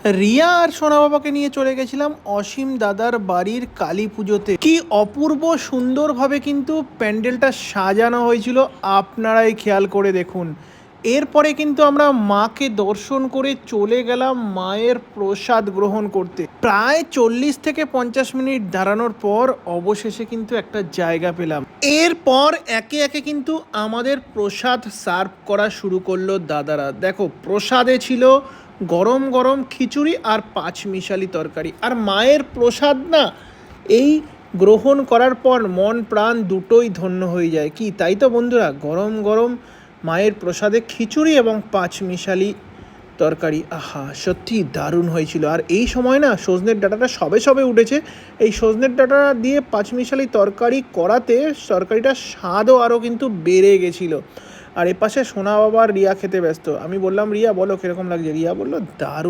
রিয়া আর সোনা বাবাকে নিয়ে চলে গেছিলাম অসীম দাদার বাড়ির কালী পুজোতে। কি অপূর্ব সুন্দরভাবে কিন্তু প্যান্ডেলটা সাজানো হয়েছিল, আপনারাই খেয়াল করে দেখুন। এরপরে কিন্তু আমরা মাকে দর্শন করে চলে গেলাম মায়ের প্রসাদ গ্রহণ করতে। প্রায় 40 থেকে 50 মিনিট দাঁড়ানোর পর অবশেষে কিন্তু একটা জায়গা পেলাম। এরপর একে একে কিন্তু আমাদের প্রসাদ সার্ভ করা শুরু করলো দাদারা। দেখো, প্রসাদে ছিল গরম গরম খিচুড়ি আর পাঁচমিশালি তরকারি। আর মায়ের প্রসাদ না, এই গ্রহণ করার পর মন প্রাণ দুটোই ধন্য হয়ে যায়। কি তাই তো বন্ধুরা? গরম গরম মায়ের প্রসাদে খিচুড়ি এবং পাঁচমিশালি তরকারি, আহা সত্যি দারুণ হয়েছিল। আর এই সময় না সজনের ডাঁটাটা সবে সবে উঠেছে। এই সজনের ডাঁটা দিয়ে পাঁচমিশালি তরকারি করাতে তরকারিটার স্বাদও আরও কিন্তু বেড়ে গেছিলো। আর এপাশে সোনা বাবা আর রিয়া খেতে ব্যস্ত। আমি বললাম, রিয়া বলো কীরকম লাগছে? রিয়া বললো দারুণ।